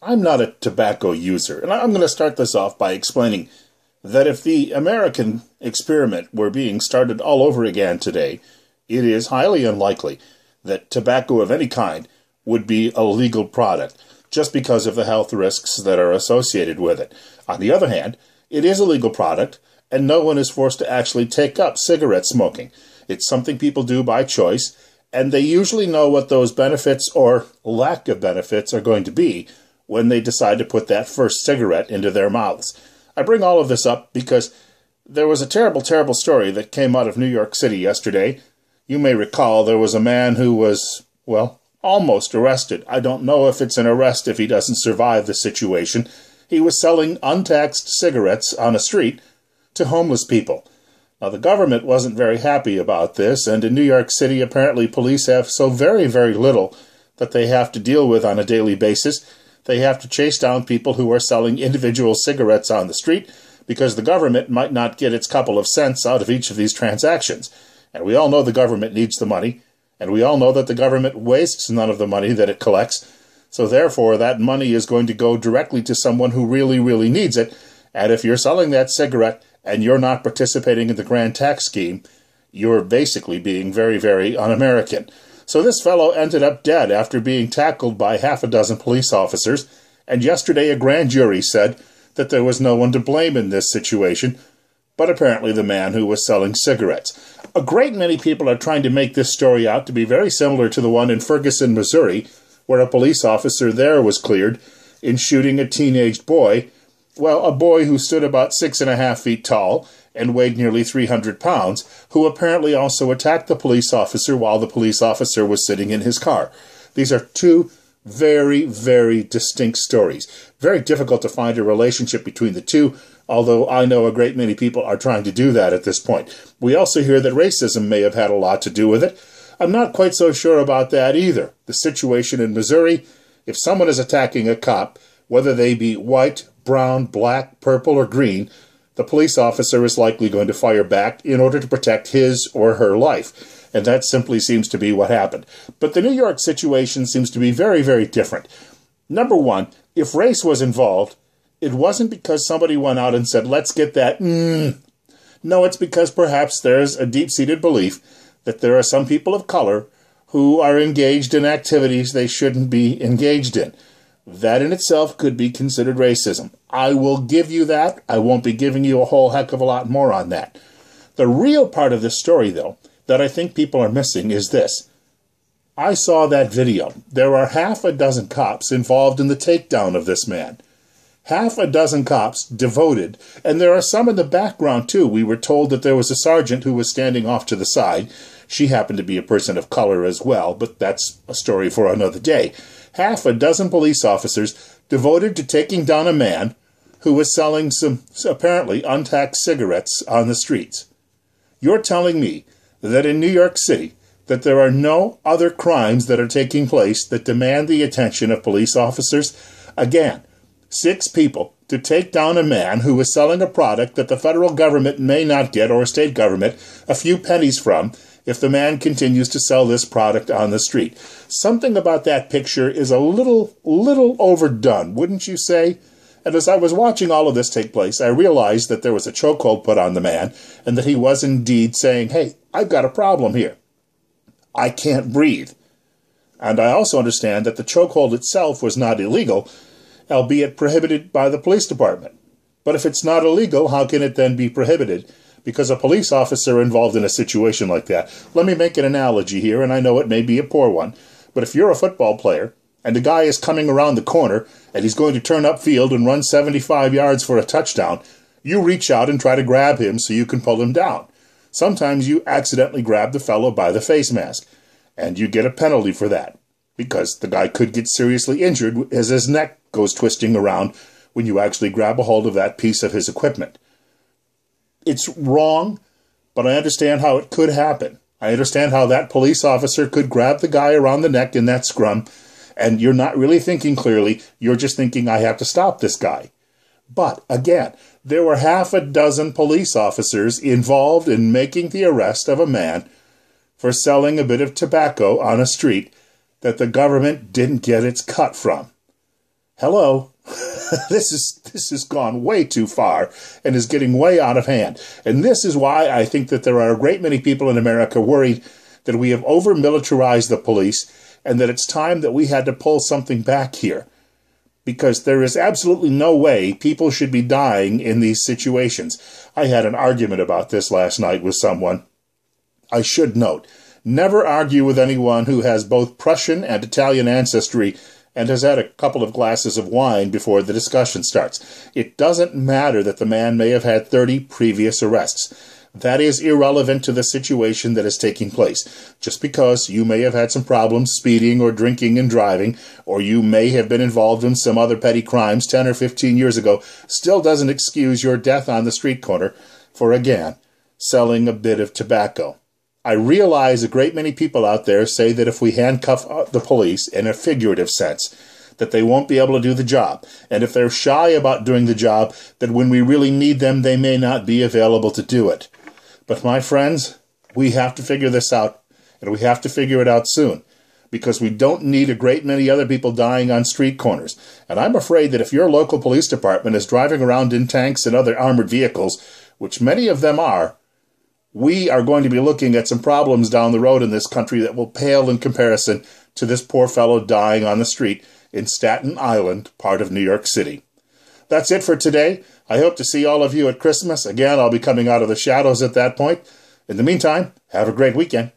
I'm not a tobacco user, and I'm going to start this off by explaining that if the American experiment were being started all over again today, it is highly unlikely that tobacco of any kind would be a legal product, just because of the health risks that are associated with it. On the other hand, it is a legal product, and no one is forced to actually take up cigarette smoking. It's something people do by choice, and they usually know what those benefits or lack of benefits are going to be when they decide to put that first cigarette into their mouths. I bring all of this up because there was a terrible, terrible story that came out of New York City yesterday. You may recall there was a man who was, well, almost arrested. I don't know if it's an arrest if he doesn't survive the situation. He was selling untaxed cigarettes on a street to homeless people. Now, the government wasn't very happy about this, and in New York City, apparently police have so very, very little that they have to deal with on a daily basis. They have to chase down people who are selling individual cigarettes on the street because the government might not get its couple of cents out of each of these transactions. And we all know the government needs the money, and we all know that the government wastes none of the money that it collects. So therefore, that money is going to go directly to someone who really, really needs it. And if you're selling that cigarette and you're not participating in the grand tax scheme, you're basically being very, very un-American. So this fellow ended up dead after being tackled by half a dozen police officers, and yesterday a grand jury said that there was no one to blame in this situation, but apparently the man who was selling cigarettes. A great many people are trying to make this story out to be very similar to the one in Ferguson, Missouri, where a police officer there was cleared in shooting a teenage boy, well, a boy who stood about 6.5 feet tall and weighed nearly 300 pounds, who apparently also attacked the police officer while the police officer was sitting in his car. These are two very, very distinct stories. Very difficult to find a relationship between the two, although I know a great many people are trying to do that at this point. We also hear that racism may have had a lot to do with it. I'm not quite so sure about that either. The situation in Missouri, if someone is attacking a cop, whether they be white, brown, black, purple, or green, the police officer is likely going to fire back in order to protect his or her life. And that simply seems to be what happened. But the New York situation seems to be very, very different. Number one, if race was involved, it wasn't because somebody went out and said, let's get that. No, it's because perhaps there's a deep-seated belief that there are some people of color who are engaged in activities they shouldn't be engaged in. That in itself could be considered racism. I will give you that. I won't be giving you a whole heck of a lot more on that. The real part of this story, though, that I think people are missing is this. I saw that video. There are half a dozen cops involved in the takedown of this man. Half a dozen cops devoted, and there are some in the background, too. We were told that there was a sergeant who was standing off to the side. She happened to be a person of color as well, but that's a story for another day. Half a dozen police officers devoted to taking down a man who was selling some apparently untaxed cigarettes on the streets. You're telling me that in New York City that there are no other crimes that are taking place that demand the attention of police officers? Again, 6 people to take down a man who was selling a product that the federal government may not get, or state government, a few pennies from, if the man continues to sell this product on the street. Something about that picture is a little overdone, wouldn't you say? And as I was watching all of this take place, I realized that there was a chokehold put on the man, and that he was indeed saying, hey, I've got a problem here. I can't breathe. And I also understand that the chokehold itself was not illegal, albeit prohibited by the police department. But if it's not illegal, how can it then be prohibited? Because a police officer involved in a situation like that. Let me make an analogy here, and I know it may be a poor one, but if you're a football player, and the guy is coming around the corner, and he's going to turn upfield and run 75 yards for a touchdown, you reach out and try to grab him so you can pull him down. Sometimes you accidentally grab the fellow by the face mask, and you get a penalty for that, because the guy could get seriously injured as his neck goes twisting around when you actually grab a hold of that piece of his equipment. It's wrong, but I understand how it could happen. I understand how that police officer could grab the guy around the neck in that scrum, and you're not really thinking clearly. You're just thinking, I have to stop this guy. But, again, there were half a dozen police officers involved in making the arrest of a man for selling a bit of tobacco on a street that the government didn't get its cut from. Hello? This has gone way too far and is getting way out of hand. And this is why I think that there are a great many people in America worried that we have over-militarized the police and that it's time that we had to pull something back here. Because there is absolutely no way people should be dying in these situations. I had an argument about this last night with someone. I should note, never argue with anyone who has both Prussian and Italian ancestry and has had a couple of glasses of wine before the discussion starts. It doesn't matter that the man may have had 30 previous arrests. That is irrelevant to the situation that is taking place. Just because you may have had some problems speeding or drinking and driving, or you may have been involved in some other petty crimes 10 or 15 years ago, still doesn't excuse your death on the street corner for, again, selling a bit of tobacco. I realize a great many people out there say that if we handcuff the police in a figurative sense, that they won't be able to do the job. And if they're shy about doing the job, that when we really need them, they may not be available to do it. But my friends, we have to figure this out, and we have to figure it out soon, because we don't need a great many other people dying on street corners. And I'm afraid that if your local police department is driving around in tanks and other armored vehicles, which many of them are, we are going to be looking at some problems down the road in this country that will pale in comparison to this poor fellow dying on the street in Staten Island, part of New York City. That's it for today. I hope to see all of you at Christmas. Again, I'll be coming out of the shadows at that point. In the meantime, have a great weekend.